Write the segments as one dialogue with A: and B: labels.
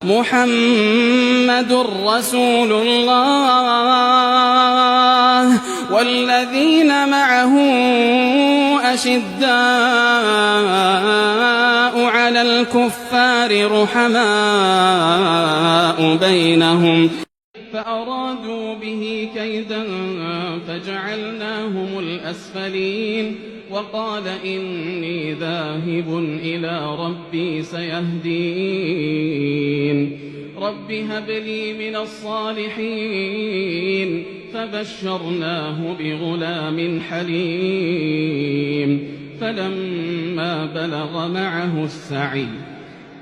A: محمد رسول الله والذين معه أشداء على الكفار رحماء بينهم فأرادوا به كيدا فجعلناهم الأسفلين وقال إني ذاهب إلى ربي سيهدين رب هب لي من الصالحين فبشرناه بغلام حليم فلما بلغ معه السعي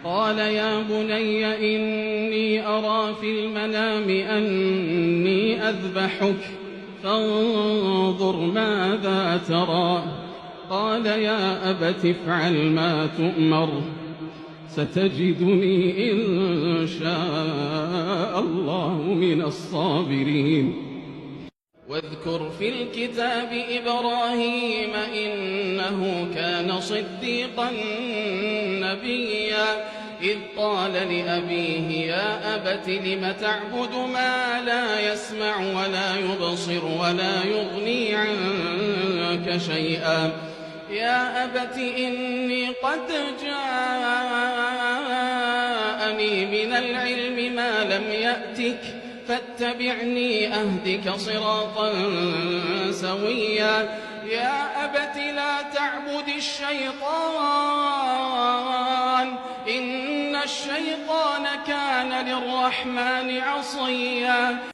A: قال يا بني إني أرى في المنام أني أذبحك فانظر ماذا ترى قال يا أبت افعل ما تؤمر ستجدني إن شاء الله من الصابرين واذكر في الكتاب إبراهيم إنه كان صديقا نبيا إذ قال لأبيه يا أبت لم تعبد ما لا يسمع ولا يبصر ولا يغني عنك شيئا يا أبت إني قد جاءني من العلم ما لم يأتك فاتبعني أهدك صراطا سويا يا أبت لا تعبد الشيطان إن الشيطان كان للرحمن عصيا